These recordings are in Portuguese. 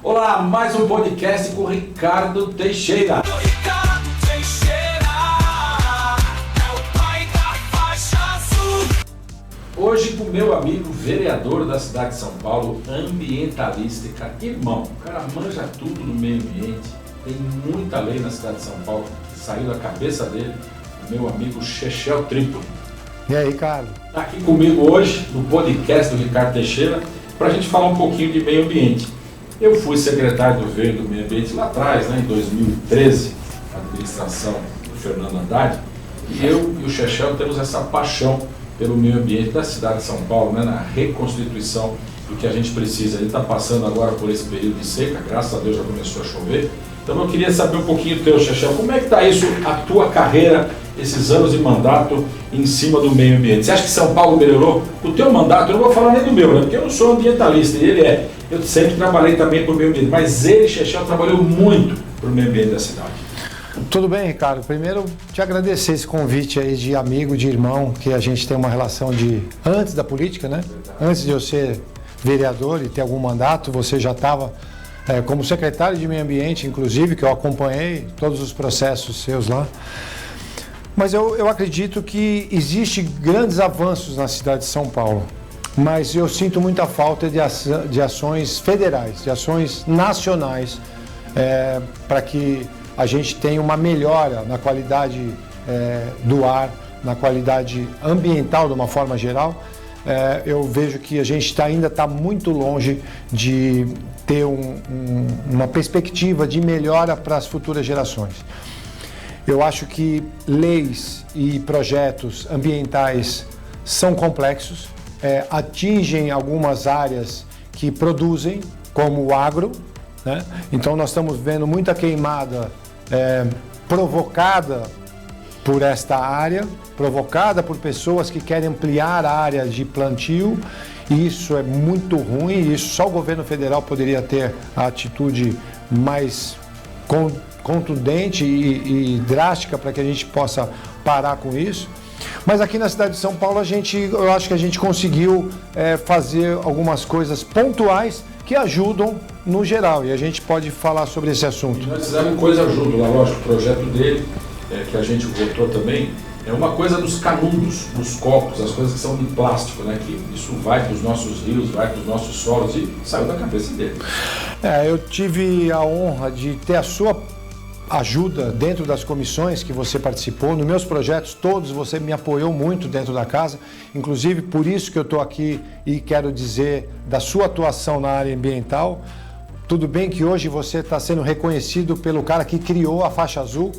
Olá, mais um podcast com Ricardo Teixeira. Hoje com o meu amigo vereador da cidade de São Paulo, ambientalista, irmão, o cara manja tudo no meio ambiente, tem muita lei na cidade de São Paulo que saiu da cabeça dele, o meu amigo Chechel Tripoli. E aí, Carlos? Está aqui comigo hoje no podcast do Ricardo Teixeira para a gente falar um pouquinho de meio ambiente. Eu fui secretário do Verde do Meio Ambiente lá atrás, em 2013, a administração do Fernando Haddad, e eu e o Chechel temos essa paixão pelo meio ambiente da cidade de São Paulo, na reconstituição do que a gente precisa. A gente está passando agora por esse período de seca, graças a Deus já começou a chover. Então eu queria saber um pouquinho teu, Chechel, como é que está isso, a tua carreira, esses anos de mandato em cima do meio ambiente? Você acha que São Paulo melhorou? O teu mandato, eu não vou falar nem do meu, porque eu não sou ambientalista, e ele é. Eu sempre trabalhei também para o meio ambiente, mas ele, Chechel, trabalhou muito para o meio ambiente da cidade. Tudo bem, Ricardo. Primeiro, te agradecer esse convite aí de amigo, de irmão, que a gente tem uma relação de antes da política, né? Antes de eu ser vereador e ter algum mandato, você já estava como secretário de meio ambiente, inclusive, que eu acompanhei todos os processos seus lá. Mas eu acredito que existem grandes avanços na cidade de São Paulo, mas eu sinto muita falta de ações federais, de ações nacionais, para que a gente tenha uma melhora na qualidade do ar, na qualidade ambiental de uma forma geral. Eu vejo que a gente ainda está muito longe de ter uma perspectiva de melhora para as futuras gerações. Eu acho que leis e projetos ambientais são complexos, atingem algumas áreas que produzem, como o agro, né? Então nós estamos vendo muita queimada provocada por esta área, provocada por pessoas que querem ampliar a área de plantio, e isso é muito ruim, e isso só o governo federal poderia ter a atitude mais contundente e drástica para que a gente possa parar com isso. Mas aqui na cidade de São Paulo eu acho que a gente conseguiu fazer algumas coisas pontuais que ajudam no geral, e a gente pode falar sobre esse assunto. E nós fizemos coisa junto lá, lógico, o projeto dele, que a gente votou também, é uma coisa dos canudos, dos copos, as coisas que são de plástico, né? Que isso vai para os nossos rios, vai para os nossos solos, e saiu da cabeça dele. Eu tive a honra de ter a sua ajuda dentro das comissões que você participou. Nos meus projetos todos você me apoiou muito dentro da casa, inclusive por isso que eu estou aqui e quero dizer da sua atuação na área ambiental. Tudo bem que hoje você está sendo reconhecido pelo cara que criou a faixa azul.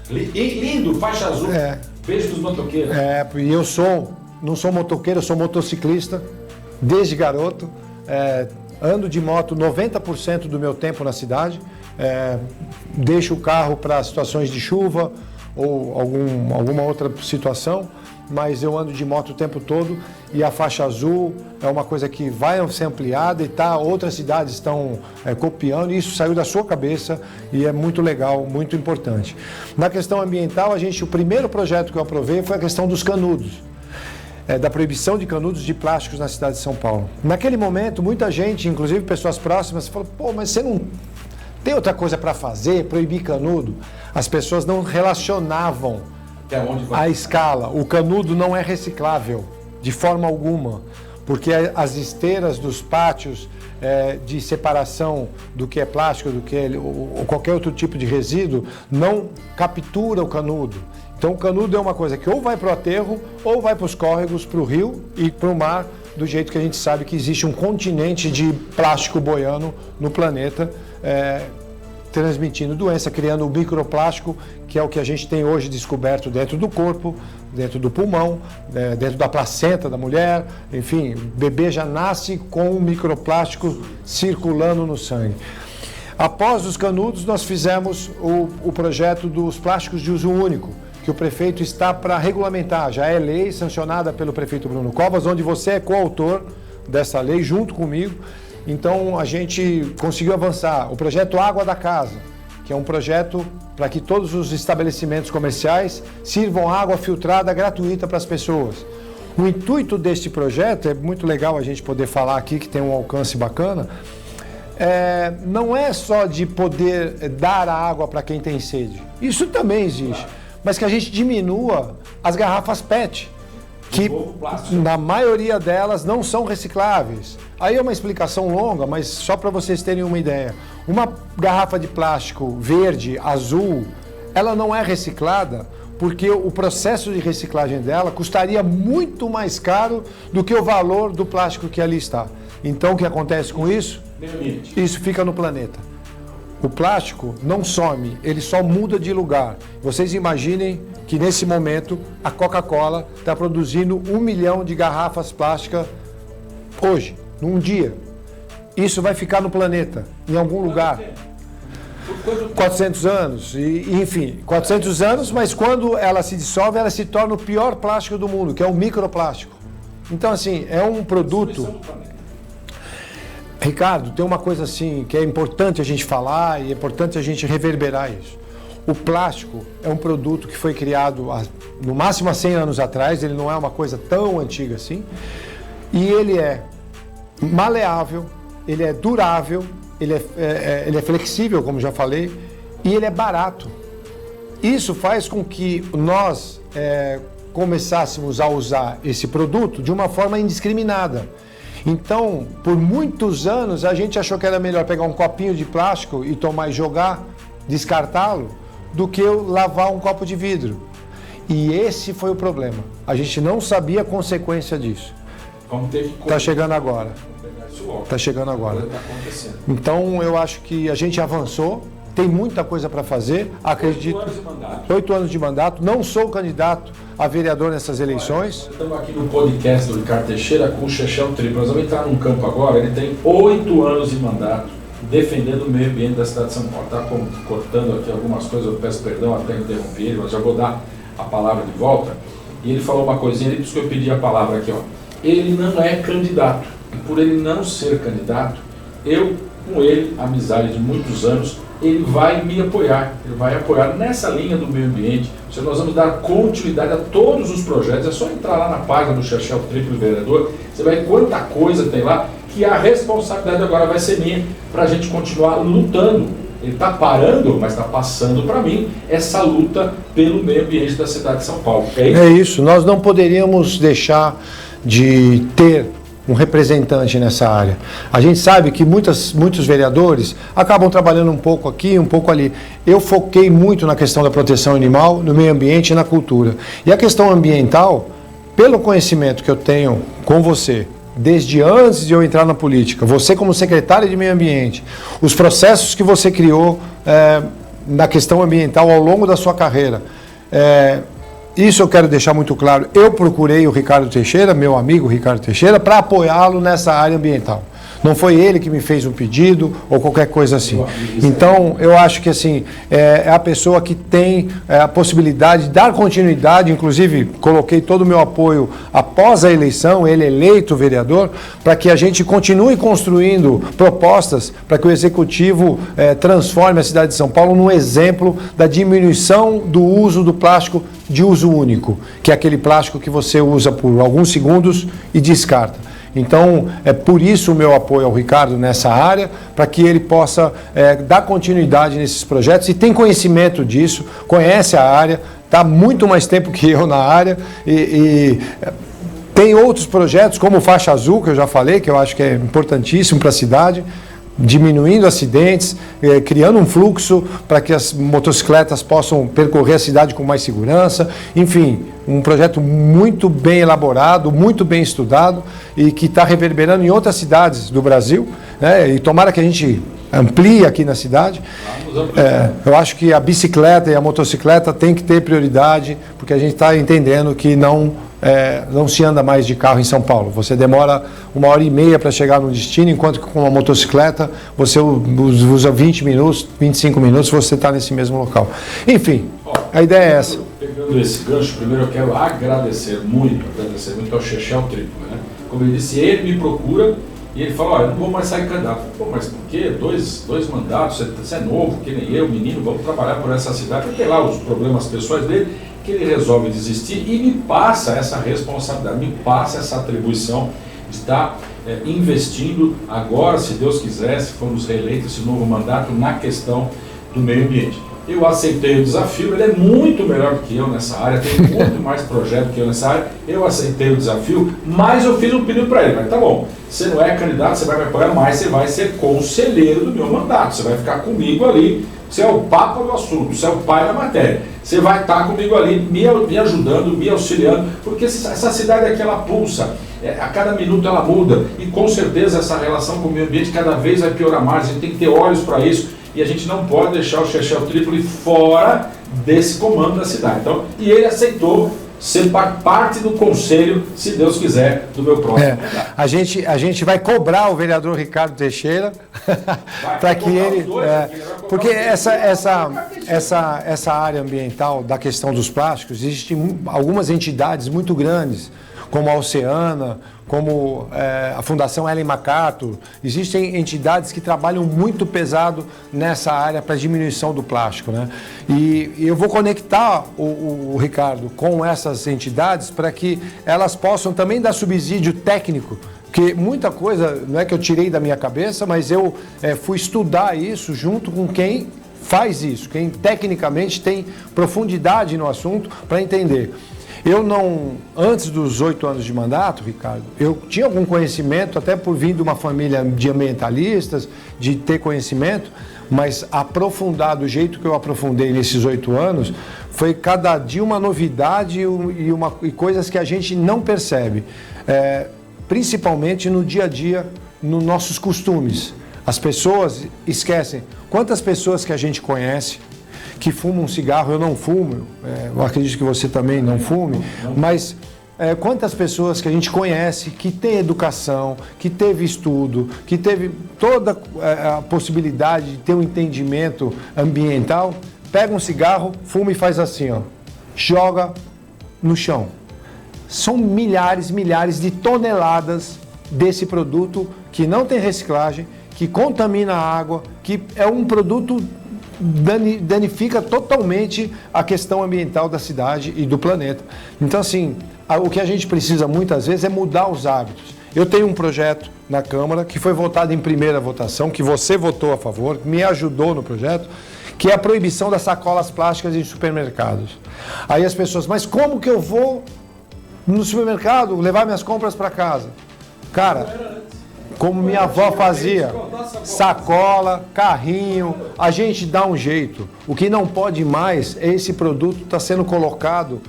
Lindo, faixa azul. Beijo dos motoqueiros. E eu não sou motoqueiro, eu sou motociclista desde garoto. Ando de moto 90% do meu tempo na cidade. Deixo o carro para situações de chuva ou alguma outra situação, mas eu ando de moto o tempo todo, e a faixa azul é uma coisa que vai ser ampliada e outras cidades estão copiando, e isso saiu da sua cabeça e é muito legal, muito importante. Na questão ambiental, o primeiro projeto que eu aprovei foi a questão dos canudos. Da proibição de canudos de plásticos na cidade de São Paulo. Naquele momento, muita gente, inclusive pessoas próximas, falou: pô, mas você não tem outra coisa para fazer, proibir canudo? As pessoas não relacionavam a escala. O canudo não é reciclável de forma alguma, porque as esteiras dos pátios de separação do que é plástico, do que ou qualquer outro tipo de resíduo, não captura o canudo. Então o canudo é uma coisa que ou vai para o aterro, ou vai para os córregos, para o rio e para o mar, do jeito que a gente sabe que existe um continente de plástico boiando no planeta, transmitindo doença, criando o microplástico, que é o que a gente tem hoje descoberto dentro do corpo, dentro do pulmão, dentro da placenta da mulher, enfim, o bebê já nasce com o microplástico circulando no sangue. Após os canudos, nós fizemos o projeto dos plásticos de uso único, que o prefeito está para regulamentar, já é lei sancionada pelo prefeito Bruno Covas, onde você é coautor dessa lei junto comigo. Então a gente conseguiu avançar. O projeto Água da Casa, que é um projeto para que todos os estabelecimentos comerciais sirvam água filtrada gratuita para as pessoas. O intuito deste projeto, é muito legal a gente poder falar aqui, que tem um alcance bacana, não é só de poder dar a água para quem tem sede. Isso também existe. Mas que a gente diminua as garrafas PET, que na maioria delas não são recicláveis. Aí é uma explicação longa, mas só para vocês terem uma ideia. Uma garrafa de plástico verde, azul, ela não é reciclada porque o processo de reciclagem dela custaria muito mais caro do que o valor do plástico que ali está. Então o que acontece com isso? Isso fica no planeta. O plástico não some, ele só muda de lugar. Vocês imaginem que nesse momento a Coca-Cola está produzindo 1 milhão de garrafas plásticas hoje, num dia. Isso vai ficar no planeta, em algum lugar. 400 anos, enfim, 400 anos, mas quando ela se dissolve, ela se torna o pior plástico do mundo, que é o microplástico. Então, assim, é um produto... Ricardo, tem uma coisa assim que é importante a gente falar e é importante a gente reverberar isso. O plástico é um produto que foi criado no máximo há 100 anos atrás, ele não é uma coisa tão antiga assim, e ele é maleável, ele é durável, ele é flexível, como já falei, e ele é barato. Isso faz com que nós começássemos a usar esse produto de uma forma indiscriminada. Então, por muitos anos, a gente achou que era melhor pegar um copinho de plástico e tomar e jogar, descartá-lo, do que lavar um copo de vidro. E esse foi o problema. A gente não sabia a consequência disso. Está chegando agora. Está chegando agora. Então, eu acho que a gente avançou, tem muita coisa para fazer. Acredito. 8 anos de mandato. 8 anos de mandato. Não sou candidato a vereador nessas eleições. Estamos aqui no podcast do Ricardo Teixeira com o Chechel Triplo. Nós vamos entrar num campo agora. Ele tem 8 anos de mandato defendendo o meio ambiente da cidade de São Paulo. Está cortando aqui algumas coisas, eu peço perdão até interromper ele, mas já vou dar a palavra de volta. E ele falou uma coisinha ali, por isso que eu pedi a palavra aqui. Ó. Ele não é candidato. E por ele não ser candidato, eu, com ele, amizade de muitos anos, ele vai me apoiar, ele vai apoiar nessa linha do meio ambiente. Nós vamos dar continuidade a todos os projetos. É só entrar lá na página do Chechel Triplo Vereador, você vai ver quanta coisa tem lá, que a responsabilidade agora vai ser minha, para a gente continuar lutando. Ele está parando, mas está passando para mim essa luta pelo meio ambiente da cidade de São Paulo. É isso, nós não poderíamos deixar de ter um representante nessa área. A gente sabe que muitos vereadores acabam trabalhando um pouco aqui, um pouco ali. Eu foquei muito na questão da proteção animal, no meio ambiente e na cultura. E a questão ambiental, pelo conhecimento que eu tenho com você, desde antes de eu entrar na política, você como secretário de meio ambiente, os processos que você criou na questão ambiental ao longo da sua carreira, isso eu quero deixar muito claro. Eu procurei o Ricardo Teixeira, meu amigo Ricardo Teixeira, para apoiá-lo nessa área ambiental. Não foi ele que me fez um pedido ou qualquer coisa assim. Então, eu acho que assim, é a pessoa que tem a possibilidade de dar continuidade, inclusive coloquei todo o meu apoio após a eleição, ele eleito vereador, para que a gente continue construindo propostas para que o Executivo transforme a cidade de São Paulo num exemplo da diminuição do uso do plástico de uso único, que é aquele plástico que você usa por alguns segundos e descarta. Então, é por isso o meu apoio ao Ricardo nessa área, para que ele possa dar continuidade nesses projetos e tem conhecimento disso, conhece a área, está muito mais tempo que eu na área e tem outros projetos, como o Faixa Azul, que eu já falei, que eu acho que é importantíssimo para a cidade, diminuindo acidentes, criando um fluxo para que as motocicletas possam percorrer a cidade com mais segurança. Enfim, um projeto muito bem elaborado, muito bem estudado e que está reverberando em outras cidades do Brasil, né? E tomara que a gente amplie aqui na cidade. Eu acho que a bicicleta e a motocicleta tem que ter prioridade, porque a gente está entendendo que não se anda mais de carro em São Paulo. Você demora 1h30 para chegar no destino, enquanto que com uma motocicleta você usa 20 minutos, 25 minutos, você está nesse mesmo local. Enfim, a ideia é essa. Pegando esse gancho, primeiro eu quero agradecer muito ao Chechel Triplo, né? Como ele disse, ele me procura e ele fala, olha, eu não vou mais sair candidato. Pô, mas por quê? Dois mandatos, você é novo, que nem eu, menino, vamos trabalhar por essa cidade. Tem lá os problemas pessoais dele, que ele resolve desistir e me passa essa responsabilidade, me passa essa atribuição de estar investindo agora, se Deus quiser, se formos reeleitos esse novo mandato, na questão do meio ambiente. Eu aceitei o desafio, ele é muito melhor do que eu nessa área, tem muito mais projeto que eu nessa área, eu aceitei o desafio, mas eu fiz um pedido para ele, mas tá bom, você não é candidato, você vai me apoiar, mas você vai ser conselheiro do meu mandato, você vai ficar comigo ali, você é o papa do assunto, você é o pai da matéria, você vai estar comigo ali, me ajudando, me auxiliando, porque essa cidade aqui, ela pulsa, a cada minuto ela muda, e com certeza essa relação com o meio ambiente cada vez vai piorar mais, a gente tem que ter olhos para isso, e a gente não pode deixar o Chechel Tripoli fora desse comando da cidade. Então, e ele aceitou ser parte do conselho, se Deus quiser, do meu próximo mandato. A gente vai cobrar o vereador Ricardo Teixeira para que ele... porque essa área ambiental da questão dos plásticos, existem algumas entidades muito grandes, como a Oceana, como a Fundação Ellen MacArthur. Existem entidades que trabalham muito pesado nessa área para diminuição do plástico, né? E eu vou conectar o Ricardo com essas entidades para que elas possam também dar subsídio técnico, porque muita coisa não é que eu tirei da minha cabeça, mas eu fui estudar isso junto com quem faz isso, quem tecnicamente tem profundidade no assunto para entender. Eu não, antes dos 8 anos de mandato, Ricardo, eu tinha algum conhecimento, até por vir de uma família de ambientalistas, de ter conhecimento, mas aprofundar do jeito que eu aprofundei nesses 8 anos, foi cada dia uma novidade e coisas que a gente não percebe, principalmente no dia a dia, nos nossos costumes. As pessoas esquecem quantas pessoas que a gente conhece, que fuma um cigarro, eu não fumo, eu acredito que você também não fume, mas quantas pessoas que a gente conhece, que tem educação, que teve estudo, que teve toda a possibilidade de ter um entendimento ambiental, pega um cigarro, fuma e faz assim, ó, joga no chão. São milhares de toneladas desse produto que não tem reciclagem, que contamina a água, que é um produto danifica totalmente a questão ambiental da cidade e do planeta. Então, assim, o que a gente precisa muitas vezes é mudar os hábitos. Eu tenho um projeto na Câmara que foi votado em primeira votação, que você votou a favor, me ajudou no projeto, que é a proibição das sacolas plásticas em supermercados. Aí as pessoas, mas como que eu vou no supermercado levar minhas compras para casa? Cara, como minha avó fazia, sacola, carrinho, a gente dá um jeito. O que não pode mais é esse produto estar sendo colocado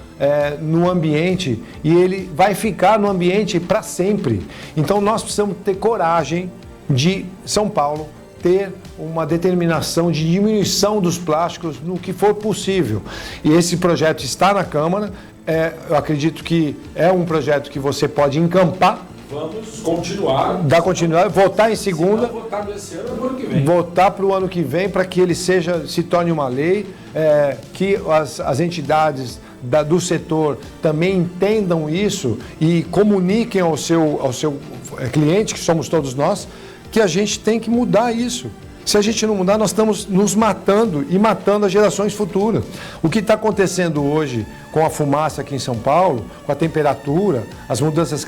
no ambiente e ele vai ficar no ambiente para sempre. Então nós precisamos ter coragem de São Paulo ter uma determinação de diminuição dos plásticos no que for possível. E esse projeto está na Câmara, eu acredito que é um projeto que você pode encampar. Vamos continuar. Dar continuidade, votar em segunda. Votar esse ano, no ano que vem. Votar para o ano que vem, para que ele se torne uma lei, que as entidades do setor também entendam isso e comuniquem ao seu cliente, que somos todos nós, que a gente tem que mudar isso. Se a gente não mudar, nós estamos nos matando e matando as gerações futuras. O que está acontecendo hoje com a fumaça aqui em São Paulo, com a temperatura, as mudanças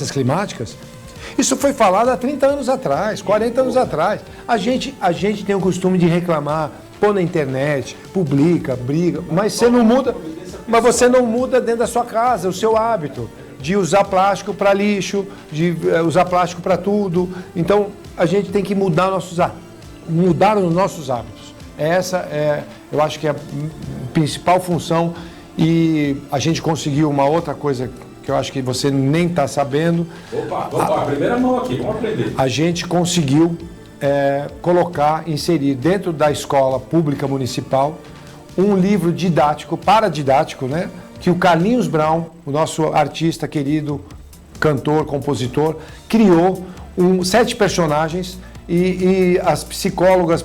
climáticas, isso foi falado há 30 anos atrás, 40 anos atrás. A gente tem o costume de reclamar, pôr na internet, publica, briga, mas você não muda dentro da sua casa, o seu hábito de usar plástico para lixo, de usar plástico para tudo. Então, a gente tem que mudar os nossos hábitos. Essa eu acho que é a principal função, e a gente conseguiu uma outra coisa que eu acho que você nem está sabendo. Opa, primeira mão aqui, vamos aprender. A gente conseguiu inserir dentro da escola pública municipal um livro paradidático, né? Que o Carlinhos Brown, o nosso artista querido, cantor, compositor, criou 7 personagens e as psicólogas,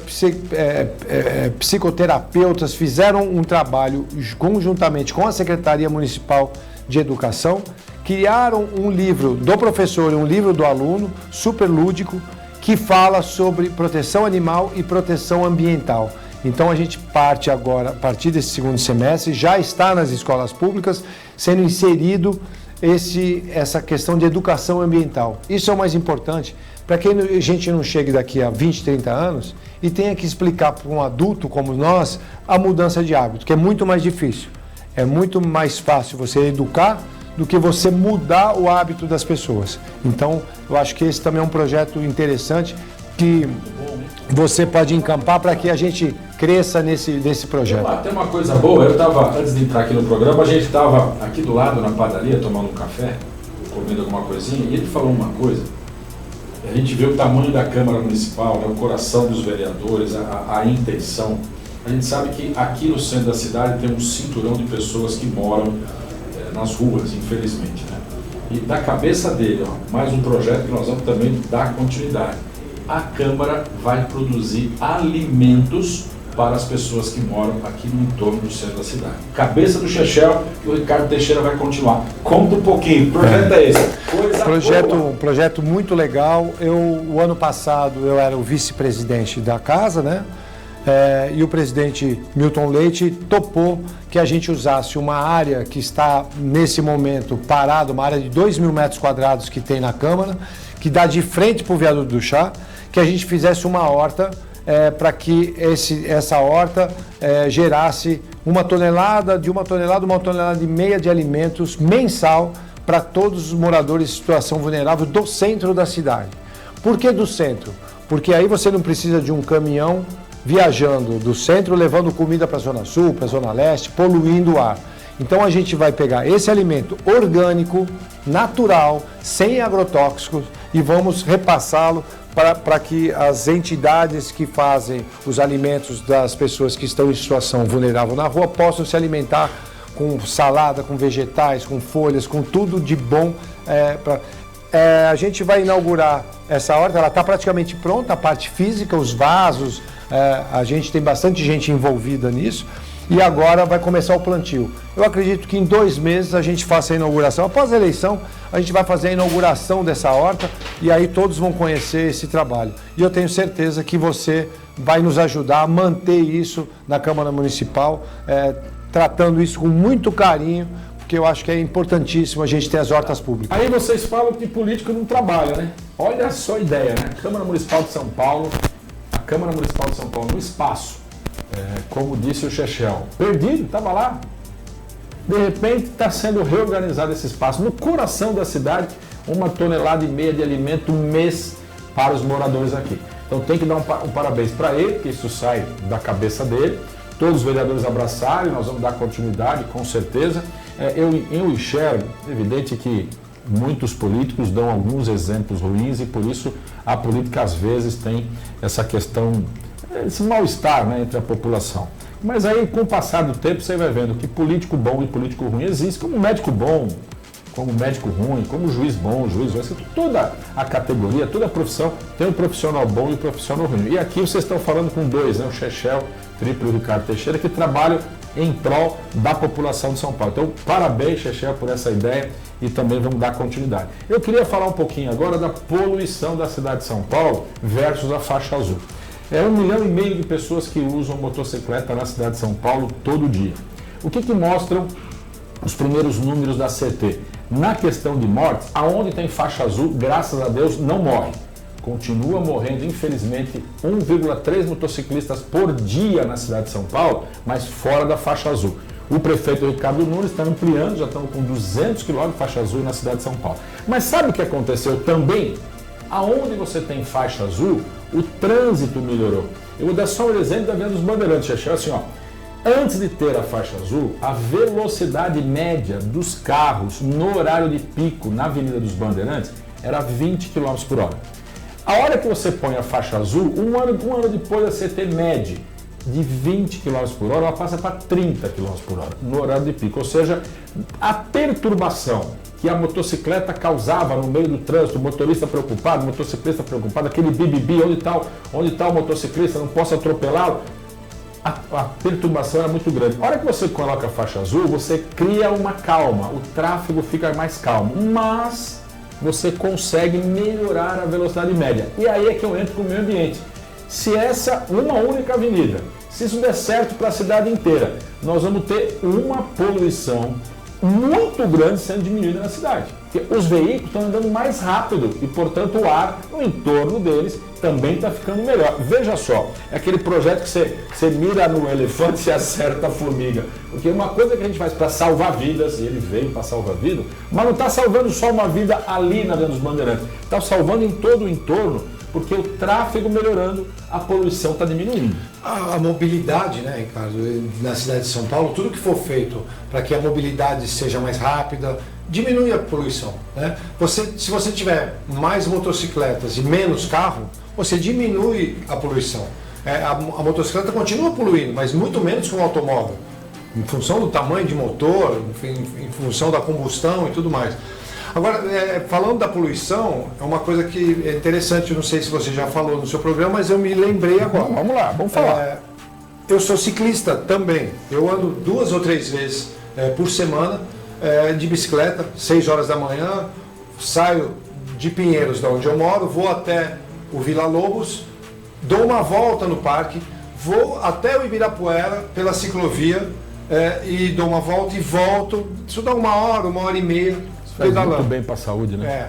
psicoterapeutas fizeram um trabalho conjuntamente com a Secretaria Municipal de Educação, criaram um livro do professor e um livro do aluno, super lúdico, que fala sobre proteção animal e proteção ambiental. Então a gente parte agora, a partir desse segundo semestre, já está nas escolas públicas, sendo inserido essa questão de educação ambiental. Isso é o mais importante, para que a gente não chegue daqui a 20, 30 anos e tenha que explicar para um adulto como nós a mudança de hábito, que é muito mais difícil. É muito mais fácil você educar do que você mudar o hábito das pessoas. Então, eu acho que esse também é um projeto interessante que você pode encampar para que a gente cresça nesse projeto. Tem uma coisa boa, antes de entrar aqui no programa, a gente estava aqui do lado na padaria tomando um café, comendo alguma coisinha, e ele falou uma coisa, a gente vê o tamanho da Câmara Municipal, né, o coração dos vereadores, a intenção. A gente sabe que aqui no centro da cidade tem um cinturão de pessoas que moram nas ruas, infelizmente, né? E da cabeça dele, mais um projeto que nós vamos também dar continuidade. A Câmara vai produzir alimentos para as pessoas que moram aqui no entorno do centro da cidade. Cabeça do Chechel, e o Ricardo Teixeira vai continuar. Conta um pouquinho, que projeto é esse? Um projeto muito legal. O ano passado eu era o vice-presidente da casa, né? E o presidente Milton Leite topou que a gente usasse uma área que está nesse momento parada, uma área de 2.000 metros quadrados que tem na Câmara, que dá de frente para o viaduto do Chá, que a gente fizesse uma horta para que essa horta gerasse uma tonelada e meia de alimentos mensal para todos os moradores em situação vulnerável do centro da cidade. Por que do centro? Porque aí você não precisa de um caminhão viajando do centro, levando comida para a Zona Sul, para a Zona Leste, poluindo o ar. Então a gente vai pegar esse alimento orgânico, natural, sem agrotóxicos e vamos repassá-lo para que as entidades que fazem os alimentos das pessoas que estão em situação vulnerável na rua possam se alimentar com salada, com vegetais, com folhas, com tudo de bom. A gente vai inaugurar essa horta, ela está praticamente pronta, a parte física, os vasos, a gente tem bastante gente envolvida nisso e agora vai começar o plantio. Eu acredito que em 2 meses a gente faça a inauguração. Após a eleição, a gente vai fazer a inauguração dessa horta e aí todos vão conhecer esse trabalho. E eu tenho certeza que você vai nos ajudar a manter isso na Câmara Municipal, tratando isso com muito carinho, porque eu acho que é importantíssimo a gente ter as hortas públicas. Aí vocês falam que político não trabalha, né? Olha só a ideia, né? Câmara Municipal de São Paulo, a Câmara Municipal de São Paulo no espaço, como disse o Chechel, perdido, estava lá. De repente está sendo reorganizado esse espaço. No coração da cidade, 1,5 toneladas de alimento mês para os moradores aqui. Então tem que dar um parabéns para ele, que isso sai da cabeça dele. Todos os vereadores abraçarem, nós vamos dar continuidade, com certeza. Eu enxergo, evidente que muitos políticos dão alguns exemplos ruins e por isso a política às vezes tem essa questão, esse mal-estar, né, entre a população. Mas aí com o passar do tempo você vai vendo que político bom e político ruim existe, como médico bom, como médico ruim, como juiz bom, juiz ruim. Toda a categoria, toda a profissão tem um profissional bom e um profissional ruim. E aqui vocês estão falando com 2, né, o Chechel, Triplo e o Ricardo Teixeira, que trabalham em prol da população de São Paulo. Então, parabéns, Chechel, por essa ideia e também vamos dar continuidade. Eu queria falar um pouquinho agora da poluição da cidade de São Paulo versus a faixa azul. 1,5 milhão de pessoas que usam motocicleta na cidade de São Paulo todo dia. O que mostram os primeiros números da CT? Na questão de mortes, aonde tem faixa azul, graças a Deus, não morre. Continua morrendo, infelizmente, 1,3 motociclistas por dia na cidade de São Paulo, mas fora da faixa azul. O prefeito Ricardo Nunes está ampliando, já estamos com 200 km de faixa azul na cidade de São Paulo. Mas sabe o que aconteceu também? Aonde você tem faixa azul, o trânsito melhorou. Eu vou dar só um exemplo da Avenida dos Bandeirantes, Chechel, assim, ó. Antes de ter a faixa azul, a velocidade média dos carros no horário de pico na Avenida dos Bandeirantes era 20 km por hora. A hora que você põe a faixa azul, um ano depois a CT mede de 20 km por hora, ela passa para 30 km por hora no horário de pico. Ou seja, a perturbação que a motocicleta causava no meio do trânsito, o motorista preocupado, o motociclista preocupado, aquele bibibi, onde está o motociclista, não posso atropelá-lo, a perturbação era muito grande. A hora que você coloca a faixa azul, você cria uma calma, o tráfego fica mais calmo, mas você consegue melhorar a velocidade média. E aí é que eu entro com o meio ambiente. Se essa, uma única avenida, se isso der certo para a cidade inteira, nós vamos ter uma poluição muito grande sendo diminuída na cidade. Porque os veículos estão andando mais rápido e, portanto, o ar no entorno deles também está ficando melhor. Veja só, é aquele projeto que você mira no elefante e você acerta a formiga. Porque uma coisa que a gente faz para salvar vidas, e ele veio para salvar vidas, mas não está salvando só uma vida ali na Venda dos Bandeirantes, está salvando em todo o entorno, porque o tráfego melhorando, a poluição está diminuindo. A mobilidade, né, Ricardo, na cidade de São Paulo, tudo que for feito para que a mobilidade seja mais rápida, diminui a poluição, né? Se você tiver mais motocicletas e menos carro, você diminui a poluição. A motocicleta continua poluindo, mas muito menos que um automóvel, em função do tamanho de motor, em função da combustão e tudo mais. Agora, falando da poluição, é uma coisa que é interessante, eu não sei se você já falou no seu programa, mas eu me lembrei agora. Vamos lá, vamos falar. Eu sou ciclista também, eu ando 2 ou 3 vezes por semana de bicicleta, 6 horas da manhã, saio de Pinheiros, da onde eu moro, vou até o Vila Lobos, dou uma volta no parque, vou até o Ibirapuera pela ciclovia e dou uma volta e volto, isso dá 1 hora e meia. Faz muito bem para a saúde, né?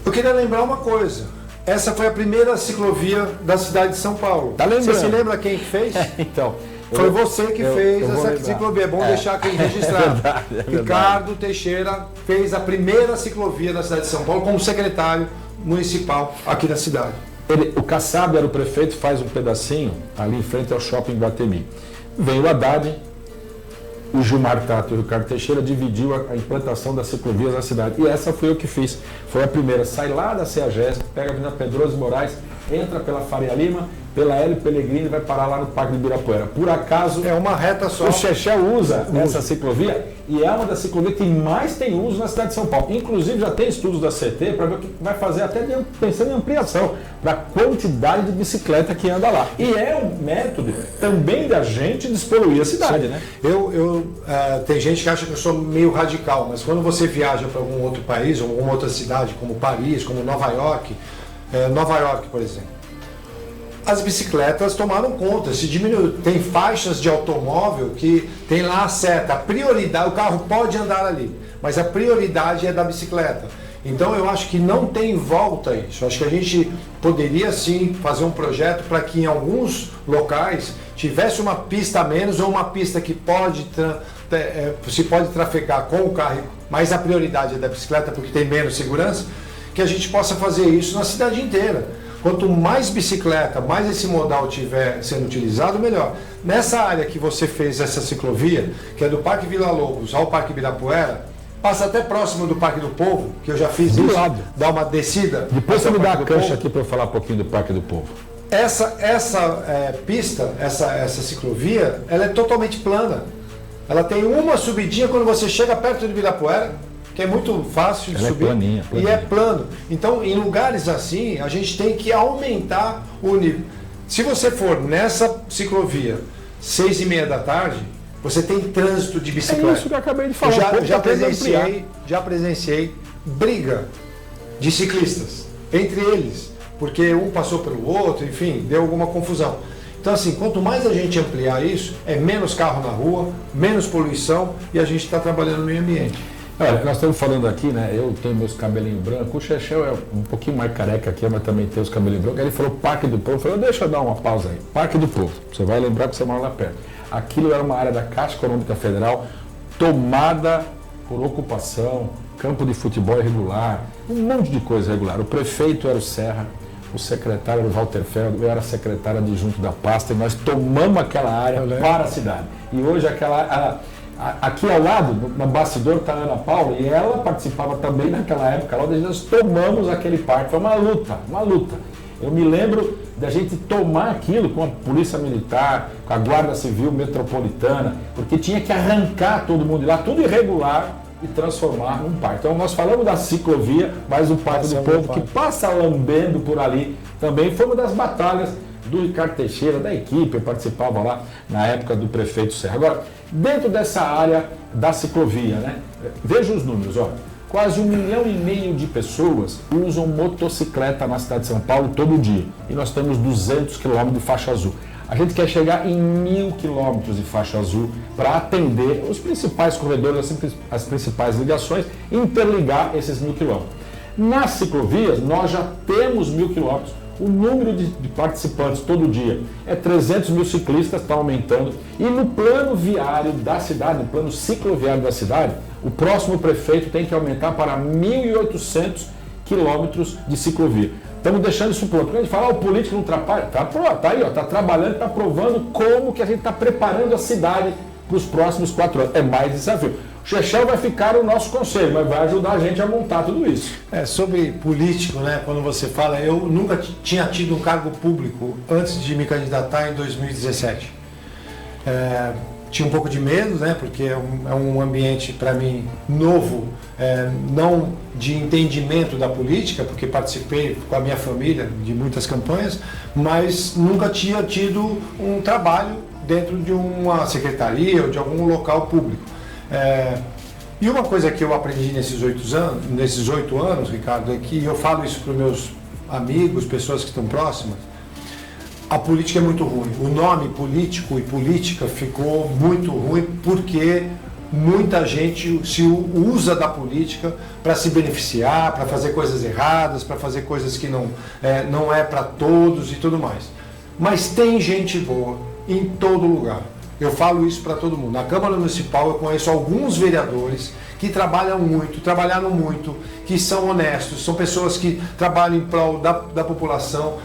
Eu queria lembrar uma coisa. Essa foi a primeira ciclovia da cidade de São Paulo. Tá lembrando? Você se lembra quem fez? Então. Foi você que fez essa lembrar. ciclovia. É bom deixar aqui registrado. É verdade. Ricardo Teixeira fez a primeira ciclovia da cidade de São Paulo como secretário municipal aqui da cidade. O Kassab era o prefeito, faz um pedacinho ali em frente ao shopping Guatemi. Veio o Haddad, o Gilmar Tato e o Ricardo Teixeira dividiu a implantação das ciclovias na cidade. E essa foi eu que fiz. Foi a primeira. Sai lá da CEAGESP, pega a Avenida Pedroso Moraes, entra pela Faria Lima, pela Hélio Pellegrini e vai parar lá no Parque do Ibirapuera. Por acaso, é uma reta só. O Chechel usa essa ciclovia e é uma das ciclovias que mais tem uso na cidade de São Paulo. Inclusive já tem estudos da CT para ver o que vai fazer, até pensando em ampliação, para a quantidade de bicicleta que anda lá. E é um método também da gente despoluir a cidade, né? Tem gente que acha que eu sou meio radical, mas quando você viaja para algum outro país, ou alguma outra cidade, como Paris, como Nova York, por exemplo, as bicicletas tomaram conta, se diminuiu. Tem faixas de automóvel que tem lá a seta, a prioridade, o carro pode andar ali, mas a prioridade é da bicicleta. Então eu acho que não tem volta a isso. Eu acho que a gente poderia sim fazer um projeto para que em alguns locais tivesse uma pista a menos ou uma pista que se pode trafegar com o carro, mas a prioridade é da bicicleta porque tem menos segurança, que a gente possa fazer isso na cidade inteira. Quanto mais bicicleta, mais esse modal estiver sendo utilizado, melhor. Nessa área que você fez essa ciclovia, que é do Parque Vila Lobos ao Parque Ibirapuera, passa até próximo do Parque do Povo, que eu já fiz isso, dá uma descida. Depois você me dá a cancha aqui para eu falar um pouquinho do Parque do Povo. Essa pista, essa ciclovia, ela é totalmente plana. Ela tem uma subidinha quando você chega perto do Ibirapuera, que é muito fácil de subir, planinha. E é plano. Então, em lugares assim, a gente tem que aumentar o nível. Se você for nessa ciclovia 6h30 da tarde, você tem trânsito de bicicleta. É isso que eu acabei de falar. Já presenciei briga de ciclistas entre eles, porque um passou pelo outro, enfim, deu alguma confusão. Então, assim, quanto mais a gente ampliar isso, é menos carro na rua, menos poluição e a gente está trabalhando no meio ambiente. Nós estamos falando aqui, né? Eu tenho meus cabelinhos brancos, o Chechel é um pouquinho mais careca aqui, mas também tem os cabelinhos brancos. Ele falou Parque do Povo, eu falei, deixa eu dar uma pausa aí. Parque do Povo, você vai lembrar que você mora lá perto. Aquilo era uma área da Caixa Econômica Federal, tomada por ocupação, campo de futebol irregular, um monte de coisa irregular. O prefeito era o Serra, o secretário era o Walter Feld, eu era secretário adjunto da pasta e nós tomamos aquela área para a cidade. E hoje aqui ao lado, no bastidor, está a Ana Paula, e ela participava também naquela época, lá nós tomamos aquele parque, foi uma luta. Eu me lembro da gente tomar aquilo com a Polícia Militar, com a Guarda Civil Metropolitana, porque tinha que arrancar todo mundo de lá, tudo irregular, e transformar num parque. Então nós falamos da ciclovia, mas o Parque do Povo, que passa lambendo por ali, também foi uma das batalhas do Ricardo Teixeira, da equipe, eu participava lá na época do prefeito Serra. Agora, dentro dessa área da ciclovia, né? Veja os números, ó. Quase 1,5 milhão de pessoas usam motocicleta na cidade de São Paulo todo dia. E nós temos 200 quilômetros de faixa azul. A gente quer chegar em 1.000 quilômetros de faixa azul para atender os principais corredores, as principais ligações e interligar esses 1.000 quilômetros. Nas ciclovias, nós já temos 1.000 quilômetros. O número de participantes todo dia é 300 mil ciclistas, está aumentando. E no plano viário da cidade, no plano cicloviário da cidade, o próximo prefeito tem que aumentar para 1.800 quilômetros de ciclovia. Estamos deixando isso pronto. Quando a gente fala, o político não atrapalha, tá aí, está trabalhando, está provando como que a gente está preparando a cidade para os próximos 4 anos. É mais desafio. O Chechel vai ficar o nosso conselho, mas vai ajudar a gente a montar tudo isso. Sobre político, né? Quando você fala, eu nunca tinha tido um cargo público antes de me candidatar em 2017. Tinha um pouco de medo, né? Porque é um ambiente para mim novo, não de entendimento da política, porque participei com a minha família de muitas campanhas, mas nunca tinha tido um trabalho dentro de uma secretaria ou de algum local público. E uma coisa que eu aprendi nesses 8 anos, Ricardo, é que eu falo isso para os meus amigos, pessoas que estão próximas, a política é muito ruim. O nome político e política ficou muito ruim porque muita gente se usa da política para se beneficiar, para fazer coisas erradas, para fazer coisas que não é para todos e tudo mais. Mas tem gente boa em todo lugar. Eu falo isso para todo mundo. Na Câmara Municipal eu conheço alguns vereadores que trabalharam muito, que são honestos, são pessoas que trabalham em prol da população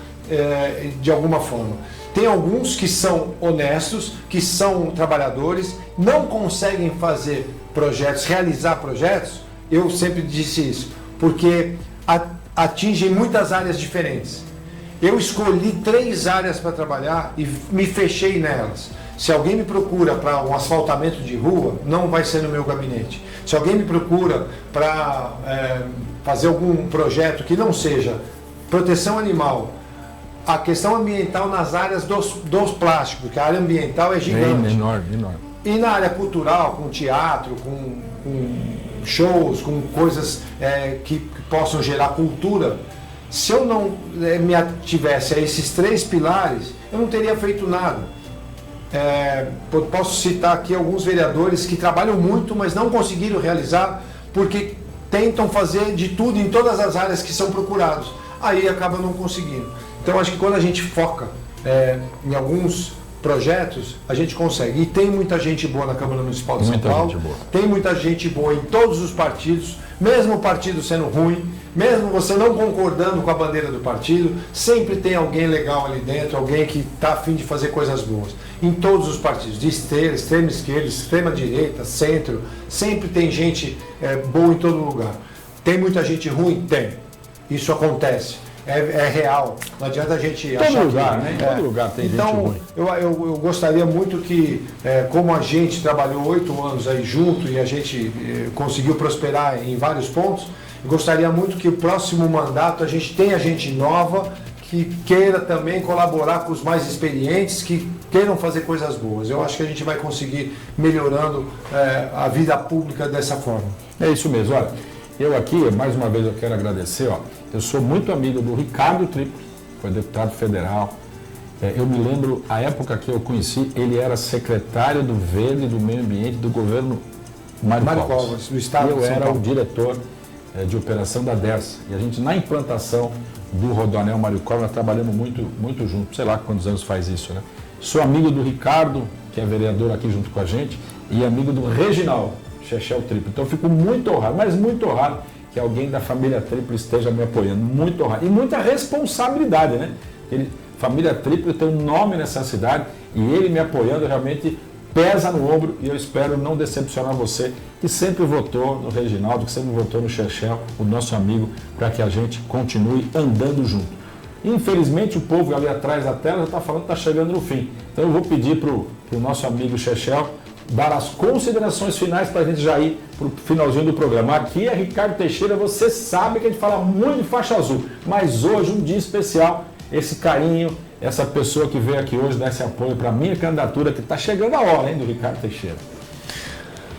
de alguma forma. Tem alguns que são honestos, que são trabalhadores, não conseguem fazer projetos, realizar projetos. Eu sempre disse isso, porque atingem muitas áreas diferentes. Eu escolhi 3 áreas para trabalhar e me fechei nelas. Se alguém me procura para um asfaltamento de rua, não vai ser no meu gabinete. Se alguém me procura para fazer algum projeto que não seja proteção animal, a questão ambiental nas áreas dos plásticos, porque a área ambiental é gigante. Enorme. E na área cultural, com teatro, com shows, com coisas que possam gerar cultura, se eu não me ativesse a esses 3 pilares, eu não teria feito nada. Posso citar aqui alguns vereadores que trabalham muito, mas não conseguiram realizar porque tentam fazer de tudo em todas as áreas que são procurados. Aí acaba não conseguindo. Então acho que quando a gente foca em alguns projetos, a gente consegue. E tem muita gente boa na Câmara Municipal de São Paulo, tem muita gente boa em todos os partidos, mesmo o partido sendo ruim, mesmo você não concordando com a bandeira do partido, sempre tem alguém legal ali dentro, alguém que está a fim de fazer coisas boas. Em todos os partidos, de extrema esquerda, extrema direita, centro, sempre tem gente boa em todo lugar. Tem muita gente ruim? Tem. Isso acontece. É real. Não adianta a gente achar lugar, né? Em todo lugar tem gente ruim. Eu gostaria muito que, como a gente trabalhou 8 anos aí junto e a gente conseguiu prosperar em vários pontos, eu gostaria muito que o próximo mandato a gente tenha gente nova que queira também colaborar com os mais experientes, que queiram fazer coisas boas. Eu acho que a gente vai conseguir melhorando a vida pública dessa forma. É isso mesmo. Olha, eu aqui, mais uma vez, eu quero agradecer. Eu sou muito amigo do Ricardo Triplo, foi deputado federal. Eu me lembro, a época que eu conheci, ele era secretário do Verde e do Meio Ambiente do governo Mário Covas, do estado de São Paulo. Eu era o diretor de operação da DERSA. E a gente, na implantação do Rodoanel Mário Covas, nós trabalhamos muito junto. Sei lá quantos anos faz isso, né? Sou amigo do Ricardo, que é vereador aqui junto com a gente, e amigo do Reginaldo Chechel Triplo. Então eu fico muito honrado, mas muito honrado que alguém da família Triplo esteja me apoiando. Muito honrado. E muita responsabilidade, né? Família Triplo tem um nome nessa cidade e ele me apoiando realmente pesa no ombro, e eu espero não decepcionar você que sempre votou no Reginaldo, que sempre votou no Chechel, o nosso amigo, para que a gente continue andando junto. Infelizmente o povo ali atrás da tela já está falando que está chegando no fim. Então eu vou pedir para o nosso amigo Chechel dar as considerações finais para a gente já ir para o finalzinho do programa. Aqui é Ricardo Teixeira, você sabe que a gente fala muito de faixa azul, mas hoje um dia especial, esse carinho, essa pessoa que veio aqui hoje dar esse apoio para a minha candidatura, que está chegando a hora, hein, do Ricardo Teixeira.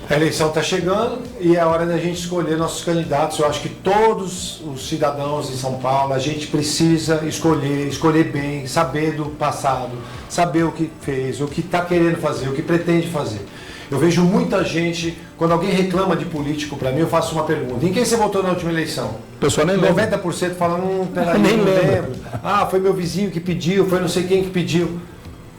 A eleição está chegando e é hora da gente escolher nossos candidatos. Eu acho que todos os cidadãos de São Paulo, a gente precisa escolher bem, saber do passado, saber o que fez, o que está querendo fazer, o que pretende fazer. Eu vejo muita gente, quando alguém reclama de político para mim, eu faço uma pergunta: em quem você votou na última eleição? O pessoal nem lembra. 90% fala, peraí, Nem não lembra. lembro. Ah, foi meu vizinho que pediu, foi não sei quem que pediu.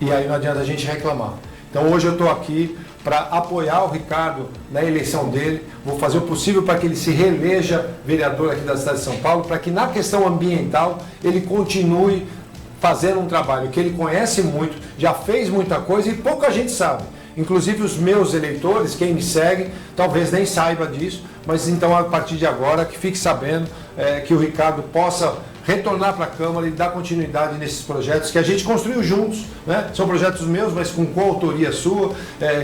E aí não adianta a gente reclamar. Então hoje eu estou aqui para apoiar o Ricardo na eleição dele. Vou fazer o possível para que ele se reeleja vereador aqui da cidade de São Paulo, para que na questão ambiental ele continue fazendo um trabalho que ele conhece muito, já fez muita coisa e pouca gente sabe. Inclusive os meus eleitores, quem me segue, talvez nem saiba disso, mas então a partir de agora que fique sabendo que o Ricardo possa retornar para a Câmara e dar continuidade nesses projetos que a gente construiu juntos, né? São projetos meus, mas com coautoria sua,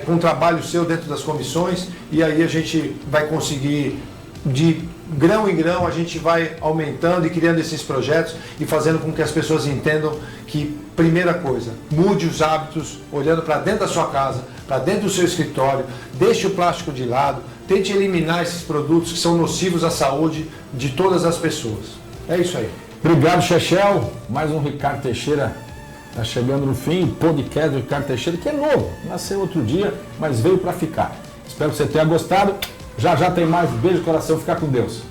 com trabalho seu dentro das comissões, e aí a gente vai conseguir, de grão em grão, a gente vai aumentando e criando esses projetos e fazendo com que as pessoas entendam que, primeira coisa, mude os hábitos, olhando para dentro da sua casa, para dentro do seu escritório, deixe o plástico de lado, tente eliminar esses produtos que são nocivos à saúde de todas as pessoas. É isso aí. Obrigado, Chechel. Mais um Ricardo Teixeira está chegando no fim. O podcast do Ricardo Teixeira, que é novo. Nasceu outro dia, mas veio para ficar. Espero que você tenha gostado. Já já tem mais. Beijo no coração. Fica com Deus.